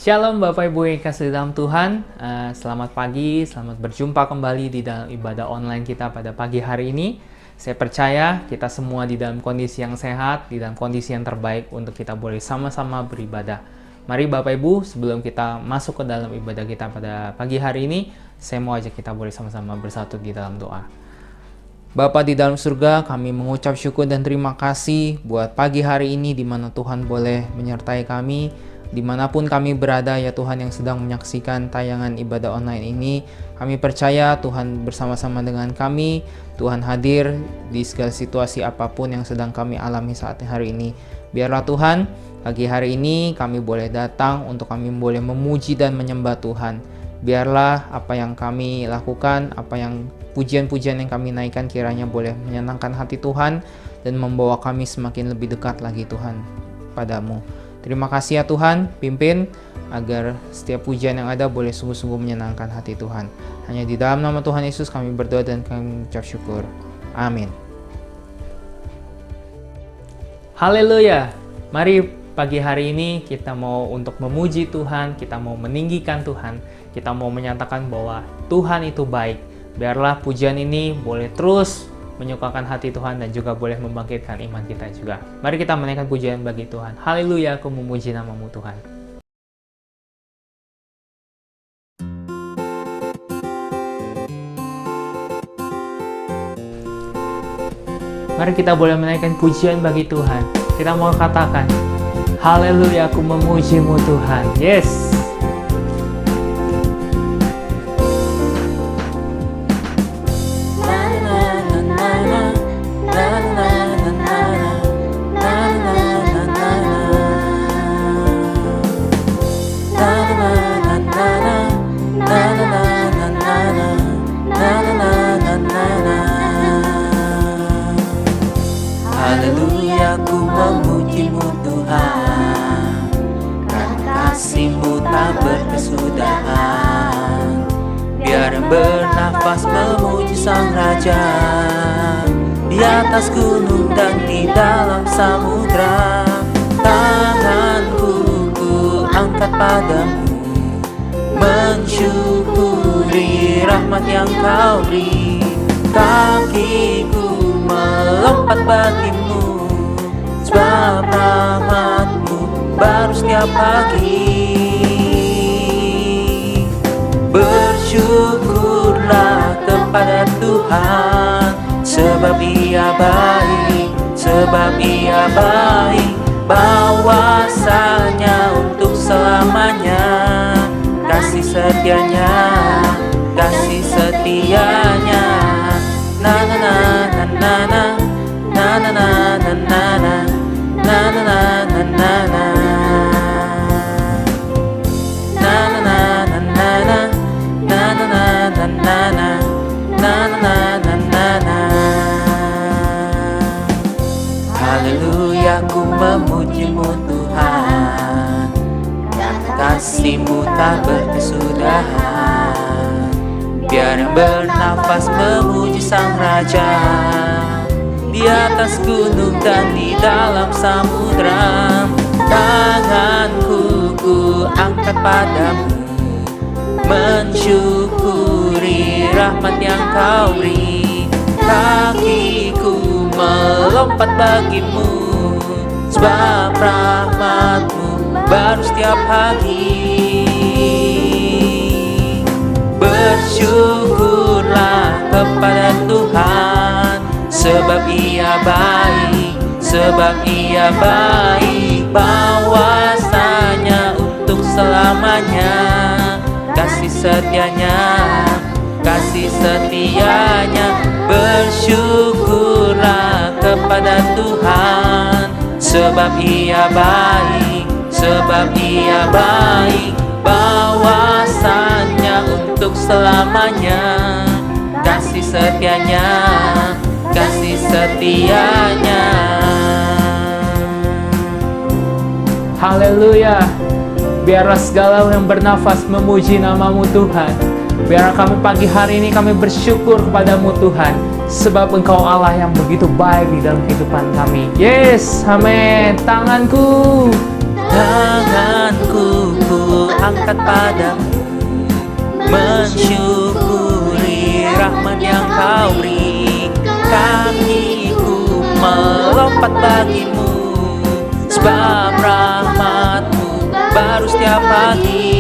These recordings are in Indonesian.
Shalom Bapak Ibu yang kasih dalam Tuhan. Selamat pagi, selamat berjumpa kembali di dalam ibadah online kita pada pagi hari ini. Saya percaya kita semua di dalam kondisi yang sehat, di dalam kondisi yang terbaik untuk kita boleh sama-sama beribadah. Mari Bapak Ibu, sebelum kita masuk ke dalam ibadah kita pada pagi hari ini, saya mau ajak kita boleh sama-sama bersatu di dalam doa. Bapa di dalam surga, kami mengucap syukur dan terima kasih buat pagi hari ini di mana Tuhan boleh menyertai kami. Dimanapun kami berada ya Tuhan yang sedang menyaksikan tayangan ibadah online ini, kami percaya Tuhan bersama-sama dengan kami. Tuhan hadir di segala situasi apapun yang sedang kami alami saat hari ini. Biarlah Tuhan, pagi hari ini kami boleh datang untuk kami boleh memuji dan menyembah Tuhan. Biarlah apa yang kami lakukan, apa yang pujian-pujian yang kami naikkan kiranya boleh menyenangkan hati Tuhan dan membawa kami semakin lebih dekat lagi Tuhan padamu. Terima kasih ya Tuhan, pimpin agar setiap pujian yang ada boleh sungguh-sungguh menyenangkan hati Tuhan. Hanya di dalam nama Tuhan Yesus kami berdoa dan kami mengucap syukur. Amin. Haleluya. Mari pagi hari ini kita mau untuk memuji Tuhan, kita mau meninggikan Tuhan, kita mau menyatakan bahwa Tuhan itu baik. Biarlah pujian ini boleh terus menyukakan hati Tuhan dan juga boleh membangkitkan iman kita juga. Mari kita menaikkan pujian bagi Tuhan. Haleluya, aku memuji namamu Tuhan. Mari kita boleh menaikkan pujian bagi Tuhan. Kita mau katakan, haleluya, aku memujimu Tuhan. Yes. Haleluya, ku memujimu Tuhan, karena kasih-Mu tak berkesudahan. Biar bernafas memuji Sang Raja, di atas gunung dan di dalam samudra. Tanganku ku angkat padamu, mensyukuri rahmat yang Kau beri. Kakiku melompat bagimu, sebab rahmat-Mu baru setiap pagi. Bersyukurlah kepada Tuhan, sebab Ia baik, sebab Ia baik. Bahwasanya untuk selamanya, kasih setianya, kasih setianya. Na na na na na na na na na na na na na na na na Haleluya, ku memujimu Tuhan, kasih-Mu tak berkesudahan. Biar yang bernafas memuji Sang Raja, di atas gunung dan di dalam samudra. Tanganku ku angkat padamu, mensyukuri rahmat yang Kau beri. Kakiku melompat bagimu, sebab rahmat-Mu baru setiap pagi. Bersyukurlah kepada Tuhan, sebab Ia baik, sebab Ia baik. Bahwasanya untuk selamanya, kasih setianya, kasih setianya. Bersyukurlah kepada Tuhan, sebab Ia baik, sebab Ia baik. Bahwasanya untuk selamanya, kasih setianya, kasih setianya. Haleluya. Biarlah segala yang bernafas memuji namamu Tuhan. Biarlah kami pagi hari ini kami bersyukur kepadamu Tuhan, sebab Engkau Allah yang begitu baik di dalam kehidupan kami. Yes, amin. Tanganku ku kepadamu, mensyukuri rahmat yang kau beri. Kakiku melompat bagimu, sebab rahmatmu baru setiap pagi.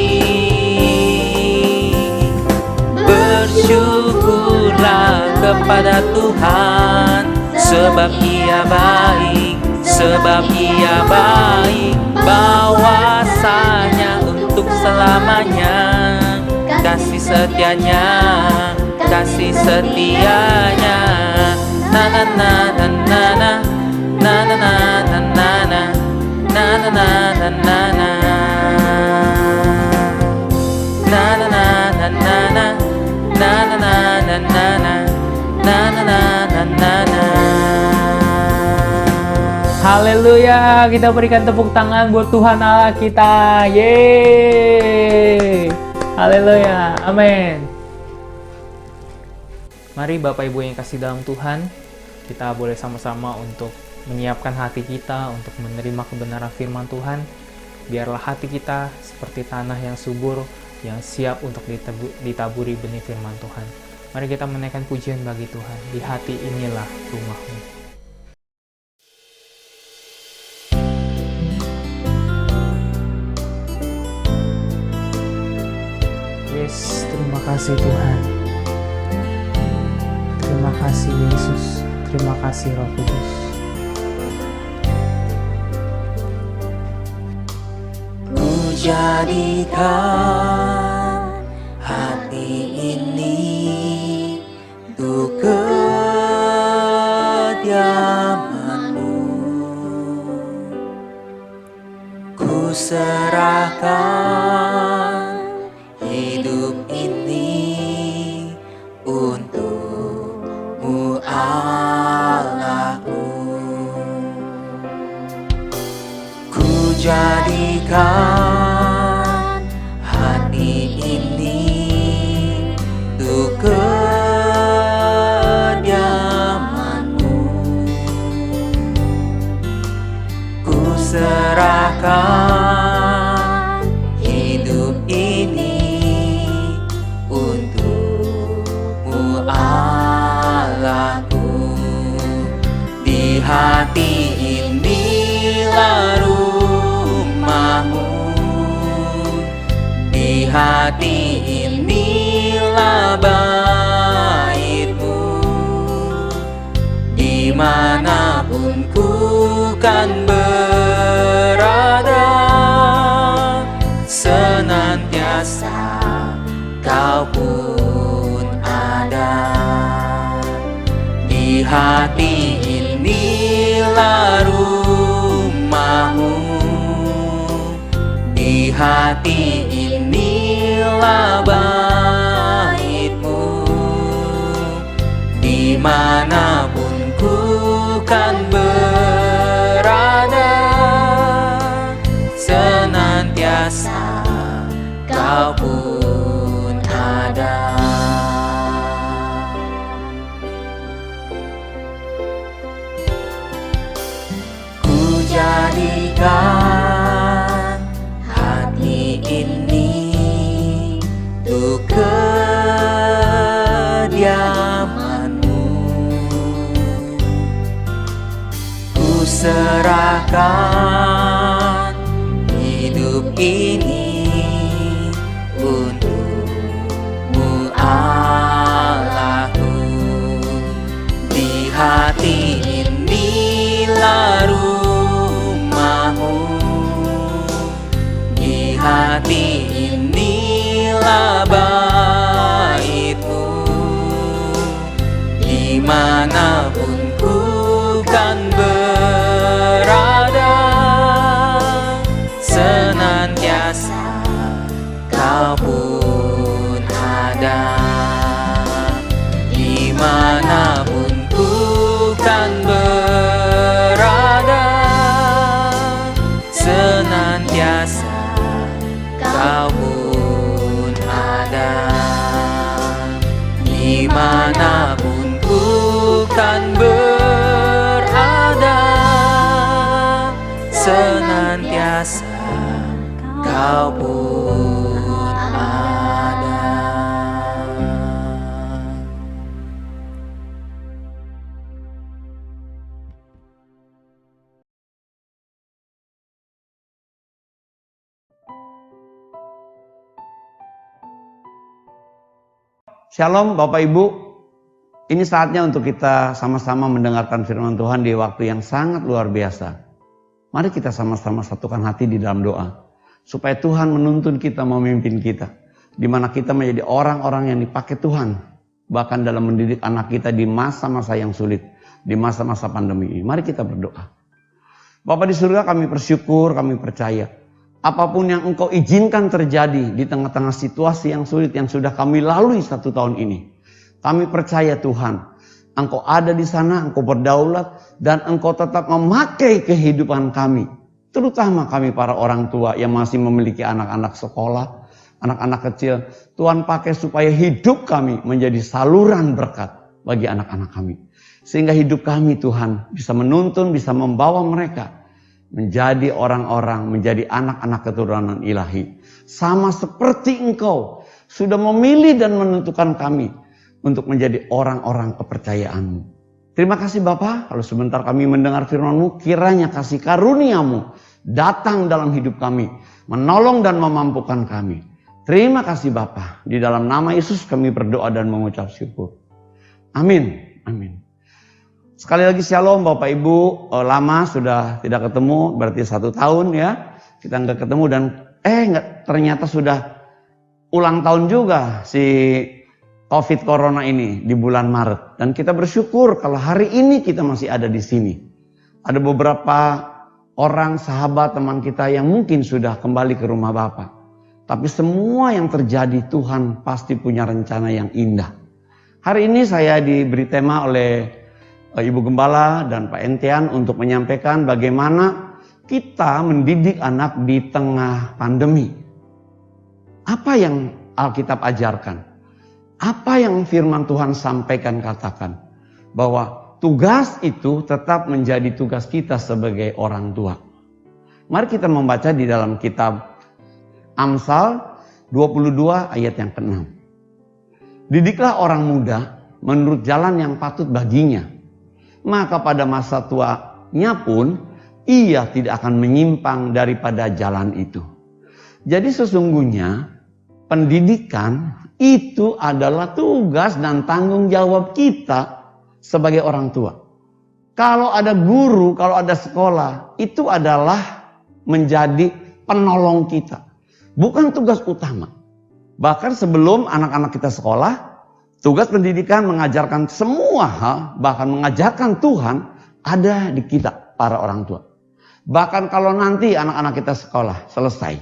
Bersyukurlah kepada Tuhan, sebab Ia baik, sebab Ia baik. Bahwasanya untuk selamanya, kasih setianya, kasih setianya. Na na na na na na na na na na na na na na na na na. Na na na na na na na na na na na na na na na. Haleluya, kita berikan tepuk tangan buat Tuhan Allah kita. Yeay. Haleluya, amin. Mari Bapak Ibu yang kasih dalam Tuhan, kita boleh sama-sama untuk menyiapkan hati kita untuk menerima kebenaran firman Tuhan. Biarlah hati kita seperti tanah yang subur, yang siap untuk ditaburi benih firman Tuhan. Mari kita menaikkan pujian bagi Tuhan. Di hati inilah rumahmu. Yes, terima kasih Tuhan. Terima kasih Yesus. Terima kasih Roh Kudus. Ku jadikan hati ini untuk kediaman-Mu. Ku serahkan hidup ini untuk-Mu, Allahku. Ku jadikan hati ini untuk kediaman-Mu. Ku serahkan hidup ini untuk-Mu, Allahku. Di hati inilah rumah-Mu, di hati inilah bait-Mu. Dimanapun ku kan berada, senantiasa Kau pun ada. Di hati inilah rumah-Mu, di hati inilah bait-Mu. Dimanapun ku kan berada, senantiasa Kau pun ada. Ku jadikan hati ini untuk kediaman-Mu. Ku serahkan hidup ini untuk-Mu, Allahku. Di hati inilah rumah-Mu, di hati inilah bait-Mu. Dimanapun ku kan berada, senantiasa Kau pun ada. Dimanapun ku kan berada, senantiasa Kau pun ada. Dimanapun ku kan berada, senantiasa Kau pun Shalom Bapak Ibu, ini saatnya untuk kita sama-sama mendengarkan firman Tuhan di waktu yang sangat luar biasa. Mari kita sama-sama satukan hati di dalam doa, supaya Tuhan menuntun kita, memimpin kita, di mana kita menjadi orang-orang yang dipakai Tuhan, bahkan dalam mendidik anak kita di masa-masa yang sulit, di masa-masa pandemi ini. Mari kita berdoa. Bapa di surga, kami bersyukur, kami percaya. Apapun yang Engkau izinkan terjadi di tengah-tengah situasi yang sulit yang sudah kami lalui 1 tahun ini. Kami percaya Tuhan, Engkau ada di sana, Engkau berdaulat, dan Engkau tetap memakai kehidupan kami. Terutama kami para orang tua yang masih memiliki anak-anak sekolah, anak-anak kecil. Tuhan pakai supaya hidup kami menjadi saluran berkat bagi anak-anak kami. Sehingga hidup kami Tuhan bisa menuntun, bisa membawa mereka menjadi orang-orang, menjadi anak-anak keturunan ilahi. Sama seperti Engkau sudah memilih dan menentukan kami untuk menjadi orang-orang kepercayaan-Mu. Terima kasih Bapa, kalau sebentar kami mendengar firman-Mu, kiranya kasih karunia-Mu datang dalam hidup kami, menolong dan memampukan kami. Terima kasih Bapa, di dalam nama Yesus kami berdoa dan mengucap syukur. Amin. Amin. Sekali lagi shalom Bapak Ibu, lama sudah tidak ketemu, berarti 1 tahun ya kita nggak ketemu, dan ternyata sudah ulang tahun juga si COVID Corona ini di bulan Maret, dan kita bersyukur kalau hari ini kita masih ada di sini. Ada beberapa orang, sahabat, teman kita yang mungkin sudah kembali ke rumah Bapa, tapi semua yang terjadi Tuhan pasti punya rencana yang indah. Hari ini saya diberi tema oleh Ibu Gembala dan Pak Entian untuk menyampaikan bagaimana kita mendidik anak di tengah pandemi. Apa yang Alkitab ajarkan? Apa yang firman Tuhan sampaikan, katakan? Bahwa tugas itu tetap menjadi tugas kita sebagai orang tua. Mari kita membaca di dalam kitab Amsal 22 ayat yang ke-6. Didiklah orang muda menurut jalan yang patut baginya, maka pada masa tuanya pun ia tidak akan menyimpang daripada jalan itu. Jadi sesungguhnya pendidikan itu adalah tugas dan tanggung jawab kita sebagai orang tua. Kalau ada guru, kalau ada sekolah, itu adalah menjadi penolong kita, bukan tugas utama. Bahkan sebelum anak-anak kita sekolah, tugas pendidikan mengajarkan semua hal, bahkan mengajarkan Tuhan ada di kita para orang tua. Bahkan kalau nanti anak-anak kita sekolah selesai,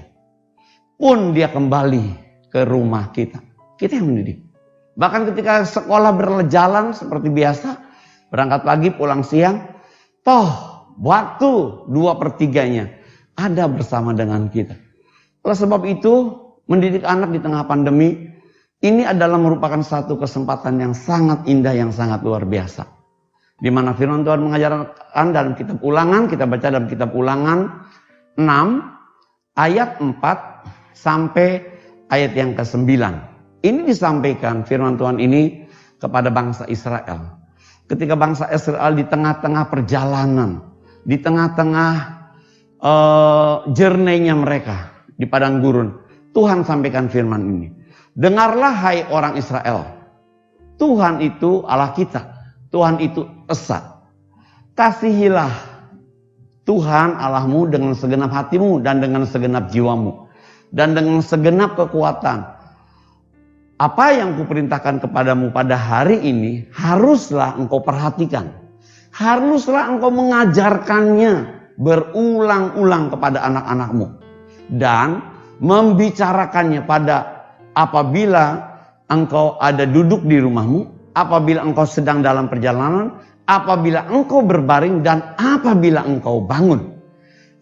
pun dia kembali ke rumah kita yang mendidik. Bahkan ketika sekolah berjalan seperti biasa, berangkat pagi pulang siang, toh waktu 2/3-nya ada bersama dengan kita. Oleh sebab itu, mendidik anak di tengah pandemi ini adalah merupakan satu kesempatan yang sangat indah, yang sangat luar biasa. Di mana firman Tuhan mengajarkan dalam kitab Ulangan, kita baca dalam kitab Ulangan 6 ayat 4 sampai ayat yang ke-9. Ini disampaikan firman Tuhan ini kepada bangsa Israel. Ketika bangsa Israel di tengah-tengah perjalanan, di tengah-tengah journey-nya mereka di padang gurun, Tuhan sampaikan firman ini. Dengarlah hai orang Israel, Tuhan itu Allah kita, Tuhan itu esa. Kasihilah Tuhan Allahmu dengan segenap hatimu dan dengan segenap jiwamu dan dengan segenap kekuatan. Apa yang kuperintahkan kepadamu pada hari ini haruslah engkau perhatikan, haruslah engkau mengajarkannya berulang-ulang kepada anak-anakmu dan membicarakannya apabila engkau ada duduk di rumahmu, apabila engkau sedang dalam perjalanan, apabila engkau berbaring, dan apabila engkau bangun.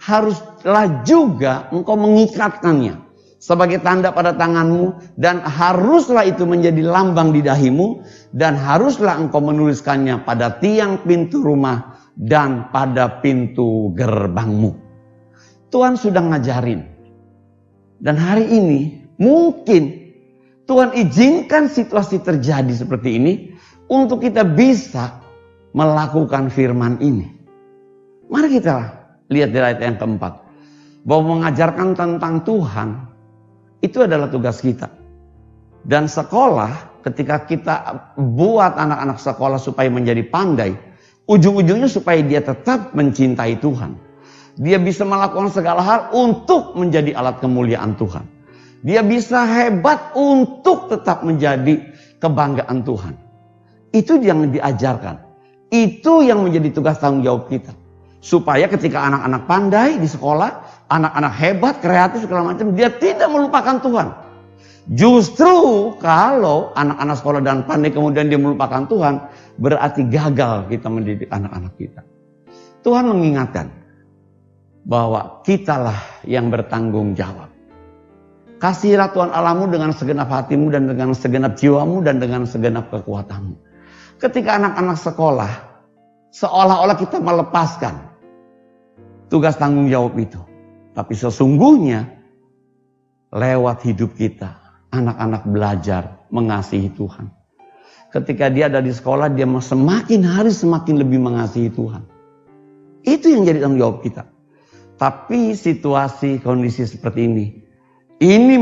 Haruslah juga engkau mengikatkannya sebagai tanda pada tanganmu, dan haruslah itu menjadi lambang di dahimu, dan haruslah engkau menuliskannya pada tiang pintu rumah dan pada pintu gerbangmu. Tuhan sudah ngajarin. Dan hari ini mungkin Tuhan izinkan situasi terjadi seperti ini untuk kita bisa melakukan firman ini. Mari kita lihat di ayat yang keempat, bahwa mengajarkan tentang Tuhan itu adalah tugas kita. Dan sekolah ketika kita buat anak-anak sekolah supaya menjadi pandai, ujung-ujungnya supaya dia tetap mencintai Tuhan. Dia bisa melakukan segala hal untuk menjadi alat kemuliaan Tuhan. Dia bisa hebat untuk tetap menjadi kebanggaan Tuhan. Itu yang diajarkan. Itu yang menjadi tugas tanggung jawab kita. Supaya ketika anak-anak pandai di sekolah, anak-anak hebat, kreatif, segala macam, dia tidak melupakan Tuhan. Justru kalau anak-anak sekolah dan pandai kemudian dia melupakan Tuhan, berarti gagal kita mendidik anak-anak kita. Tuhan mengingatkan bahwa kitalah yang bertanggung jawab. Kasihilah Tuhan Allahmu dengan segenap hatimu dan dengan segenap jiwamu dan dengan segenap kekuatanmu. Ketika anak-anak sekolah, seolah-olah kita melepaskan tugas tanggung jawab itu. Tapi sesungguhnya lewat hidup kita, anak-anak belajar mengasihi Tuhan. Ketika dia ada di sekolah, dia semakin hari semakin lebih mengasihi Tuhan. Itu yang jadi tanggung jawab kita. Tapi situasi, kondisi seperti ini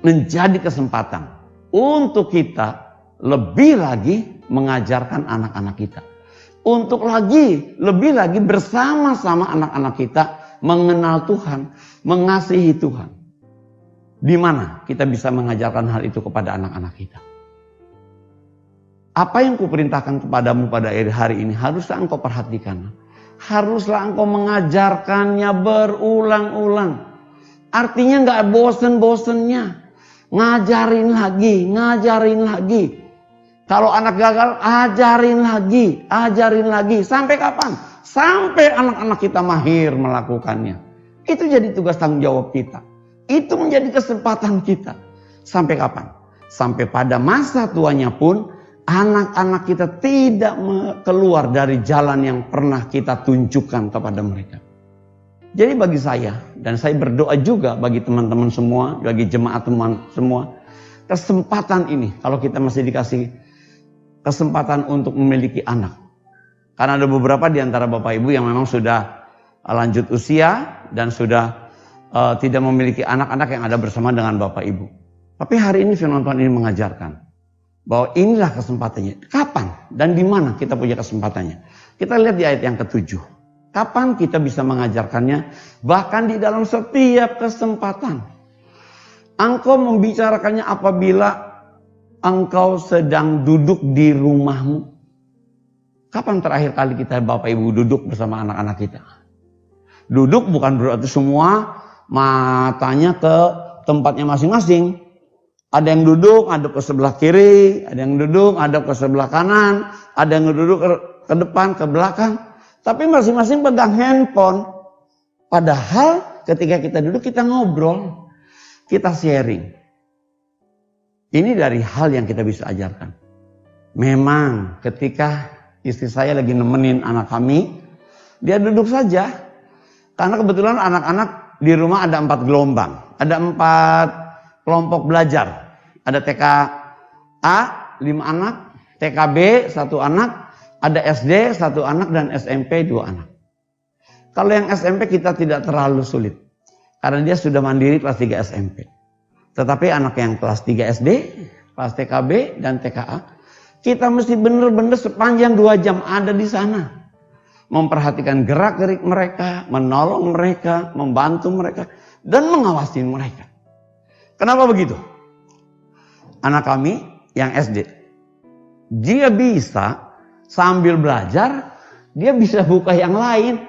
menjadi kesempatan untuk kita lebih lagi mengajarkan anak-anak kita. Untuk lebih lagi bersama-sama anak-anak kita mengenal Tuhan, mengasihi Tuhan. Di mana kita bisa mengajarkan hal itu kepada anak-anak kita? Apa yang kuperintahkan kepadamu pada hari ini haruslah engkau perhatikan. Haruslah engkau mengajarkannya berulang-ulang. Artinya gak bosen-bosennya. Ngajarin lagi. Kalau anak gagal, ajarin lagi. Sampai kapan? Sampai anak-anak kita mahir melakukannya. Itu jadi tugas tanggung jawab kita. Itu menjadi kesempatan kita. Sampai kapan? Sampai pada masa tuanya pun anak-anak kita tidak keluar dari jalan yang pernah kita tunjukkan kepada mereka. Jadi bagi saya, dan saya berdoa juga bagi teman-teman semua, bagi jemaat teman semua, kesempatan ini, kalau kita masih dikasih kesempatan untuk memiliki anak. Karena ada beberapa di antara Bapak Ibu yang memang sudah lanjut usia dan sudah tidak memiliki anak-anak yang ada bersama dengan Bapak Ibu. Tapi hari ini firman Tuhan ini mengajarkan bahwa inilah kesempatannya. Kapan dan di mana kita punya kesempatannya? Kita lihat di ayat yang ke-7. Kapan kita bisa mengajarkannya? Bahkan di dalam setiap kesempatan. Engkau membicarakannya apabila engkau sedang duduk di rumahmu. Kapan terakhir kali kita Bapak Ibu duduk bersama anak-anak kita? Duduk bukan berarti semua matanya ke tempatnya masing-masing. Ada yang duduk, ada ke sebelah kiri, ada yang duduk, ada ke sebelah kanan, ada yang duduk ke depan, ke belakang. Tapi masing-masing pegang handphone. Padahal ketika kita duduk kita ngobrol, kita sharing. Ini dari hal yang kita bisa ajarkan. Memang ketika istri saya lagi nemenin anak kami, dia duduk saja. Karena kebetulan anak-anak di rumah ada 4 gelombang. Ada 4 kelompok belajar. Ada TKA 5 anak, TKB 1 anak, ada SD 1 anak dan SMP 2 anak. Kalau yang SMP kita tidak terlalu sulit. Karena dia sudah mandiri kelas 3 SMP. Tetapi anak yang kelas 3 SD, kelas TKB dan TKA, kita mesti benar-benar sepanjang 2 jam ada di sana. Memperhatikan gerak-gerik mereka, menolong mereka, membantu mereka, dan mengawasi mereka. Kenapa begitu? Anak kami yang SD, dia bisa sambil belajar, dia bisa buka yang lain.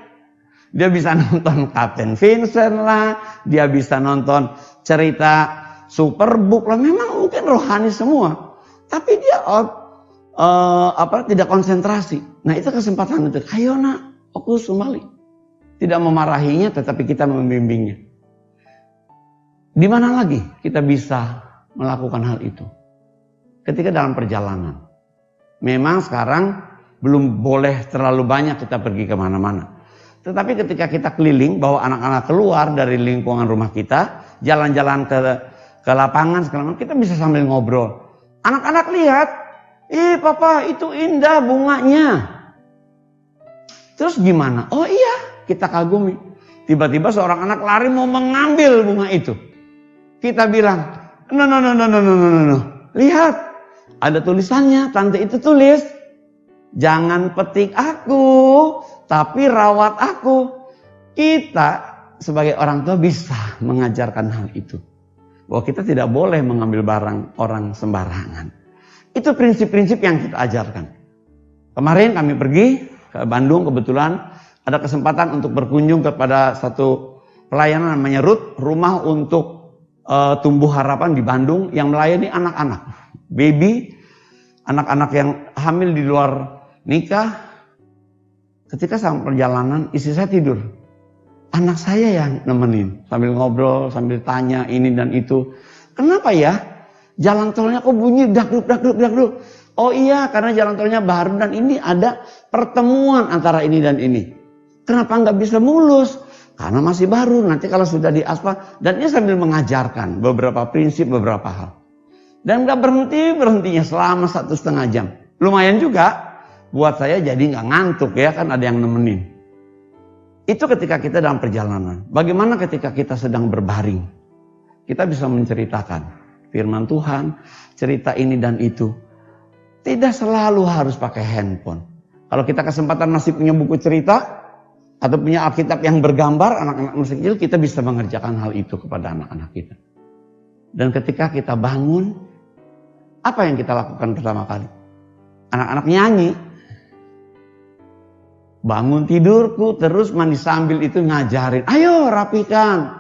Dia bisa nonton Kapten Vincent lah, dia bisa nonton cerita Superbook lah. Memang mungkin rohani semua, tapi dia tidak konsentrasi. Nah itu kesempatan untuk, ayo nak, fokus kembali. Tidak memarahinya, tetapi kita membimbingnya. Di mana lagi kita bisa melakukan hal itu? Ketika dalam perjalanan. Memang sekarang belum boleh terlalu banyak kita pergi kemana-mana. Tetapi ketika kita keliling, bahwa anak-anak keluar dari lingkungan rumah kita, jalan-jalan ke lapangan, kita bisa sambil ngobrol. Anak-anak lihat, papa itu indah bunganya. Terus gimana? Oh iya, kita kagumi. Tiba-tiba seorang anak lari mau mengambil bunga itu. Kita bilang, no. Lihat, Ada tulisannya, tante itu tulis, jangan petik aku, tapi rawat aku. Kita sebagai orang tua bisa mengajarkan hal itu. Bahwa kita tidak boleh mengambil barang orang sembarangan. Itu prinsip-prinsip yang kita ajarkan. Kemarin kami pergi ke Bandung, kebetulan ada kesempatan untuk berkunjung kepada satu pelayanan namanya Ruth, rumah untuk tumbuh harapan di Bandung yang melayani anak-anak, baby, anak-anak yang hamil di luar nikah. Ketika sampai perjalanan, istri saya tidur. Anak saya yang nemenin, sambil ngobrol, sambil tanya ini dan itu. Kenapa ya? Jalan tolnya kok bunyi dakduk, dakduk, dakduk. Oh iya, karena jalan tolnya baru dan ini ada pertemuan antara ini dan ini. Kenapa nggak bisa mulus? Karena masih baru, nanti kalau sudah diaspal. Dan dia sambil mengajarkan beberapa prinsip, beberapa hal. Dan nggak berhentinya selama 1,5 jam. Lumayan juga buat saya jadi nggak ngantuk ya, kan ada yang nemenin. Itu ketika kita dalam perjalanan. Bagaimana ketika kita sedang berbaring? Kita bisa menceritakan firman Tuhan, cerita ini dan itu. Tidak selalu harus pakai handphone. Kalau kita kesempatan masih punya buku cerita, atau punya Alkitab yang bergambar, anak-anak masih kecil, kita bisa mengerjakan hal itu kepada anak-anak kita. Dan ketika kita bangun, apa yang kita lakukan pertama kali? Anak-anak nyanyi. Bangun tidurku, terus mandi sambil itu ngajarin. Ayo rapikan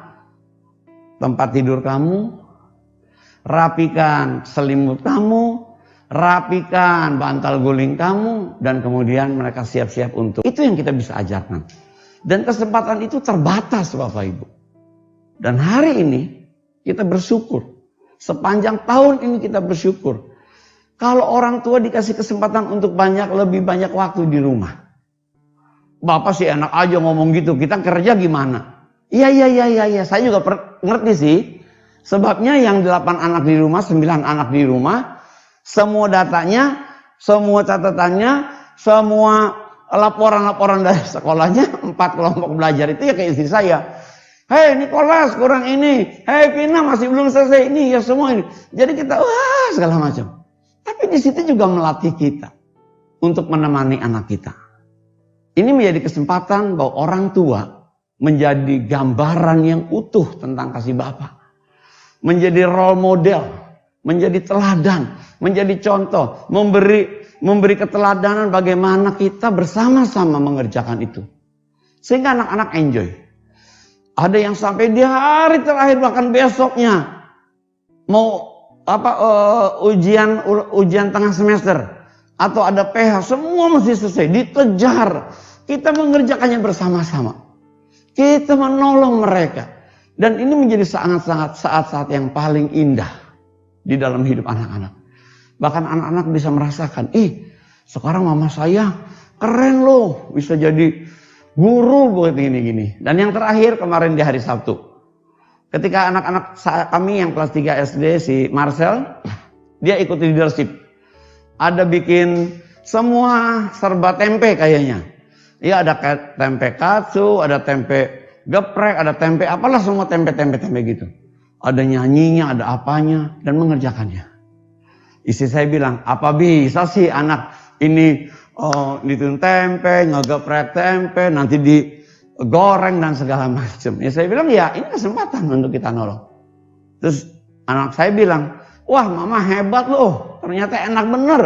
tempat tidur kamu, rapikan selimut kamu, rapikan bantal guling kamu, dan kemudian mereka siap-siap untuk. Itu yang kita bisa ajarkan. Dan kesempatan itu terbatas Bapak Ibu. Dan hari ini kita bersyukur. Sepanjang tahun ini kita bersyukur. Kalau orang tua dikasih kesempatan untuk lebih banyak waktu di rumah. Bapak sih enak aja ngomong gitu, kita kerja gimana? Iya, saya juga ngerti sih. Sebabnya yang 8 anak di rumah, 9 anak di rumah, semua datanya, semua catatannya, semua laporan-laporan dari sekolahnya, 4 kelompok belajar itu ya kayak istri saya. Hei Nicholas kurang ini, hei Vina masih belum selesai ini, ya semua ini. Jadi kita segala macam. Tapi di situ juga melatih kita untuk menemani anak kita. Ini menjadi kesempatan bahwa orang tua menjadi gambaran yang utuh tentang kasih Bapa. Menjadi role model, menjadi teladan, menjadi contoh, memberi keteladanan bagaimana kita bersama-sama mengerjakan itu. Sehingga anak-anak enjoy. Ada yang sampai di hari terakhir bahkan besoknya mau ujian tengah semester atau ada PH, semua mesti selesai, dikejar. Kita mengerjakannya bersama-sama. Kita menolong mereka. Dan ini menjadi sangat-sangat saat-saat yang paling indah di dalam hidup anak-anak. Bahkan anak-anak bisa merasakan, sekarang mama saya keren loh, bisa jadi guru buat gini-gini. Dan yang terakhir kemarin di hari Sabtu. Ketika anak-anak kami yang kelas 3 SD, si Marcel, dia ikut leadership. Ada bikin semua serba tempe kayaknya. Ya ada tempe katsu, ada tempe geprek, ada tempe apalah semua tempe gitu. Ada nyanyinya, ada apanya, dan mengerjakannya. Istri saya bilang, apa bisa sih anak ini ditun tempe, ngegeprek tempe, nanti digoreng dan segala macam. Ya saya bilang, ya ini kesempatan untuk kita nolong. Terus anak saya bilang, wah mama hebat loh, ternyata enak bener.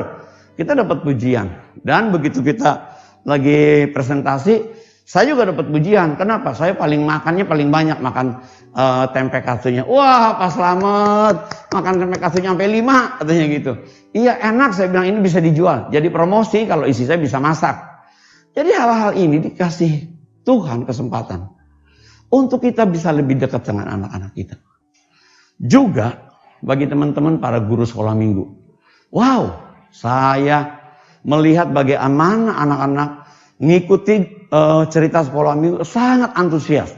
Kita dapat pujian. Dan begitu kita lagi presentasi, saya juga dapat pujian. Kenapa? Saya makannya paling banyak makan tempe katsunya. Wah, Pak Slamet makan tempe katsunya sampai 5 katanya gitu. Iya enak, saya bilang ini bisa dijual. Jadi promosi kalau istri saya bisa masak. Jadi hal-hal ini dikasih Tuhan kesempatan untuk kita bisa lebih dekat dengan anak-anak kita. Juga bagi teman-teman para guru sekolah minggu. Wow, saya melihat bagaimana anak-anak ngikuti cerita sekolah minggu sangat antusias.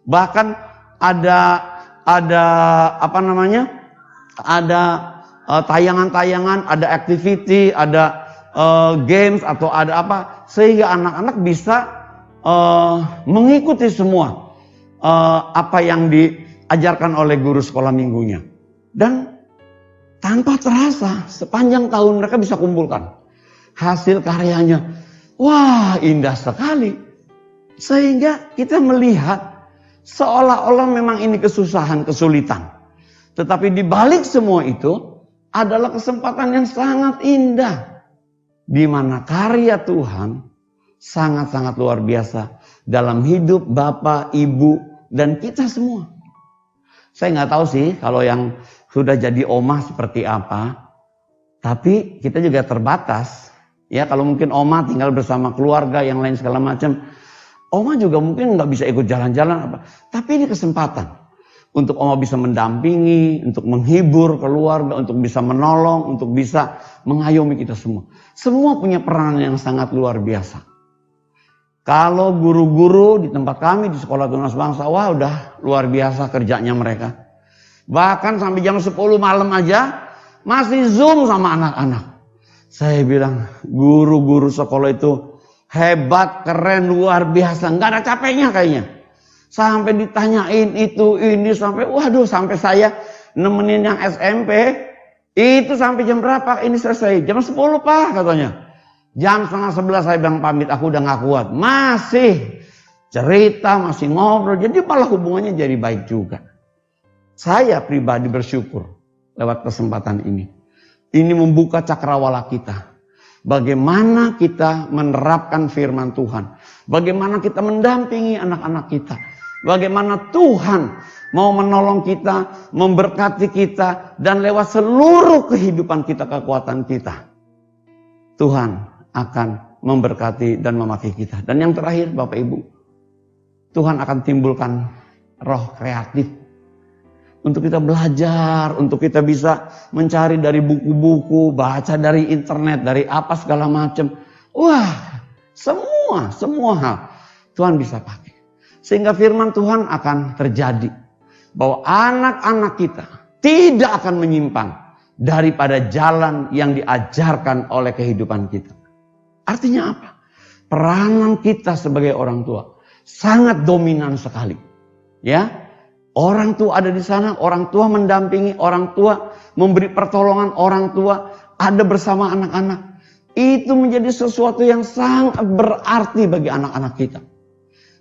Bahkan ada tayangan-tayangan, ada activity, ada games atau ada apa sehingga anak-anak bisa mengikuti semua apa yang diajarkan oleh guru sekolah minggunya. Dan tanpa terasa sepanjang tahun mereka bisa kumpulkan hasil karyanya. Wah, indah sekali. Sehingga kita melihat seolah-olah memang ini kesusahan, kesulitan. Tetapi di balik semua itu adalah kesempatan yang sangat indah. Di mana karya Tuhan sangat-sangat luar biasa dalam hidup Bapak, Ibu, dan kita semua. Saya nggak tahu sih kalau yang sudah jadi omah seperti apa. Tapi kita juga terbatas. Ya, kalau mungkin oma tinggal bersama keluarga yang lain segala macam, oma juga mungkin nggak bisa ikut jalan-jalan apa. Tapi ini kesempatan untuk oma bisa mendampingi, untuk menghibur keluarga, untuk bisa menolong, untuk bisa mengayomi kita semua. Semua punya peranan yang sangat luar biasa. Kalau guru-guru di tempat kami di Sekolah Tunas Bangsa, wah udah luar biasa kerjanya mereka. Bahkan sampai jam 10 malam aja masih Zoom sama anak-anak. Saya bilang, guru-guru sekolah itu hebat, keren, luar biasa. Nggak ada capeknya kayaknya. Sampai ditanyain itu, ini, sampai sampai saya nemenin yang SMP. Itu sampai jam berapa ini selesai? Jam 10 Pak katanya. Jam 10:30 saya bilang pamit, aku udah nggak kuat. Masih cerita, masih ngobrol. Jadi malah hubungannya jadi baik juga. Saya pribadi bersyukur lewat kesempatan ini. Ini membuka cakrawala kita. Bagaimana kita menerapkan firman Tuhan. Bagaimana kita mendampingi anak-anak kita. Bagaimana Tuhan mau menolong kita, memberkati kita. Dan lewat seluruh kehidupan kita, kekuatan kita. Tuhan akan memberkati dan memakai kita. Dan yang terakhir Bapak Ibu. Tuhan akan timbulkan roh kreatif. Untuk kita belajar, untuk kita bisa mencari dari buku-buku, baca dari internet, dari apa segala macam. Wah, semua hal Tuhan bisa pakai. Sehingga firman Tuhan akan terjadi. Bahwa anak-anak kita tidak akan menyimpang daripada jalan yang diajarkan oleh kehidupan kita. Artinya apa? Peranan kita sebagai orang tua sangat dominan sekali. Ya. Orang tua ada di sana, orang tua mendampingi, orang tua memberi pertolongan, orang tua ada bersama anak-anak. Itu menjadi sesuatu yang sangat berarti bagi anak-anak kita.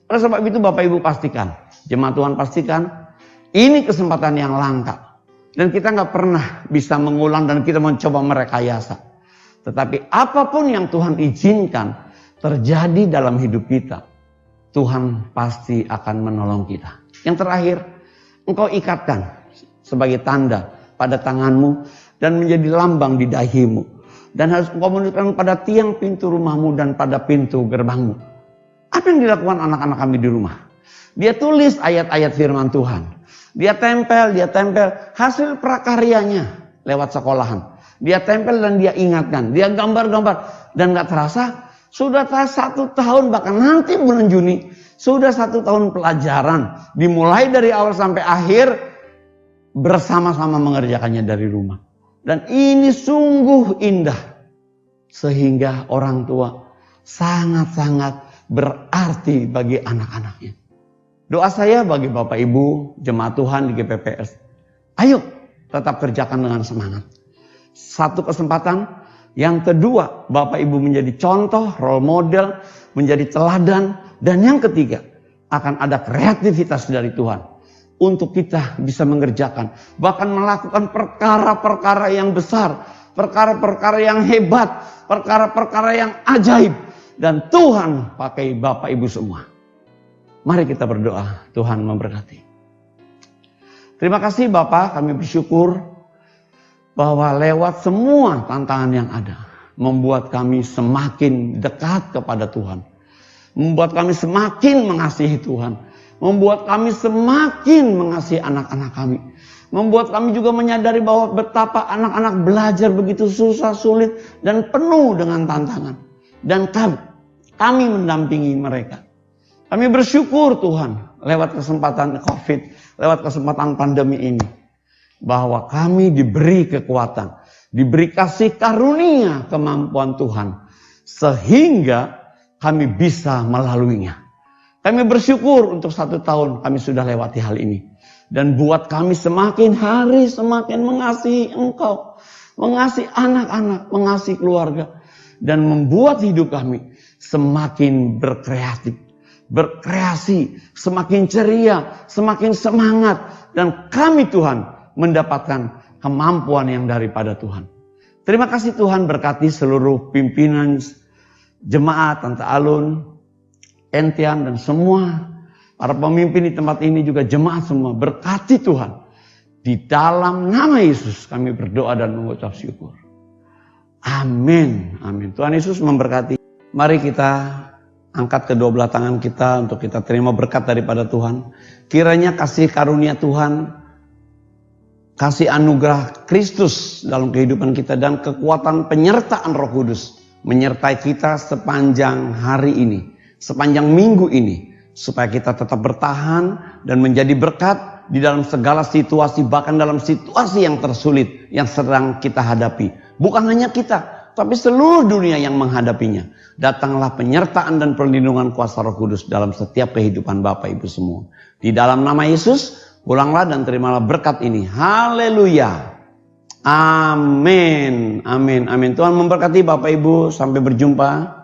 Oleh sebab itu Bapak Ibu pastikan, jemaat Tuhan pastikan, ini kesempatan yang langka. Dan kita nggak pernah bisa mengulang dan kita mencoba merekayasa. Tetapi apapun yang Tuhan izinkan terjadi dalam hidup kita, Tuhan pasti akan menolong kita. Yang terakhir, engkau ikatkan sebagai tanda pada tanganmu dan menjadi lambang di dahimu. Dan harus engkau menunjukkan pada tiang pintu rumahmu dan pada pintu gerbangmu. Apa yang dilakukan anak-anak kami di rumah? Dia tulis ayat-ayat firman Tuhan. Dia tempel hasil prakaryanya lewat sekolahan. Dia tempel dan dia ingatkan. Dia gambar-gambar. Dan gak terasa sudah 1 tahun, bahkan nanti bulan Juni sudah 1 tahun pelajaran. Dimulai dari awal sampai akhir bersama-sama mengerjakannya dari rumah. Dan ini sungguh indah. Sehingga orang tua sangat-sangat berarti bagi anak-anaknya. Doa saya bagi Bapak Ibu, jemaat Tuhan di GPPS. Ayo tetap kerjakan dengan semangat. Satu kesempatan. Yang kedua, Bapak Ibu menjadi contoh, role model, menjadi teladan. Dan yang ketiga, akan ada kreativitas dari Tuhan. Untuk kita bisa mengerjakan. Bahkan melakukan perkara-perkara yang besar. Perkara-perkara yang hebat. Perkara-perkara yang ajaib. Dan Tuhan pakai Bapak Ibu semua. Mari kita berdoa, Tuhan memberkati. Terima kasih Bapak, kami bersyukur bahwa lewat semua tantangan yang ada, membuat kami semakin dekat kepada Tuhan. Membuat kami semakin mengasihi Tuhan. Membuat kami semakin mengasihi anak-anak kami. Membuat kami juga menyadari bahwa betapa anak-anak belajar begitu susah, sulit, dan penuh dengan tantangan. Dan kami mendampingi mereka. Kami bersyukur Tuhan lewat kesempatan COVID, lewat kesempatan pandemi ini. Bahwa kami diberi kekuatan, diberi kasih karunia kemampuan Tuhan. Sehingga kami bisa melaluinya. Kami bersyukur untuk 1 tahun kami sudah lewati hal ini. Dan buat kami semakin hari semakin mengasihi Engkau, mengasihi anak-anak, mengasihi keluarga. Dan membuat hidup kami semakin berkreasi, semakin ceria, semakin semangat. Dan kami Tuhan mendapatkan kemampuan yang daripada Tuhan. Terima kasih Tuhan, berkati seluruh pimpinan jemaat, Tante Alun, Entian, dan semua para pemimpin di tempat ini, juga jemaat semua. Berkati Tuhan. Di dalam nama Yesus kami berdoa dan mengucap syukur. Amin. Amin. Tuhan Yesus memberkati. Mari kita angkat kedua belah tangan kita untuk kita terima berkat daripada Tuhan. Kiranya kasih karunia Tuhan, kasih anugerah Kristus dalam kehidupan kita, dan kekuatan penyertaan Roh Kudus menyertai kita sepanjang hari ini, sepanjang minggu ini, supaya kita tetap bertahan dan menjadi berkat di dalam segala situasi, bahkan dalam situasi yang tersulit yang sedang kita hadapi. Bukan hanya kita, tapi seluruh dunia yang menghadapinya. Datanglah penyertaan dan perlindungan kuasa Roh Kudus dalam setiap kehidupan Bapak Ibu semua. Di dalam nama Yesus, pulanglah dan terimalah berkat ini. Haleluya. Amin. Amin. Amin. Tuhan memberkati Bapak Ibu. Sampai berjumpa.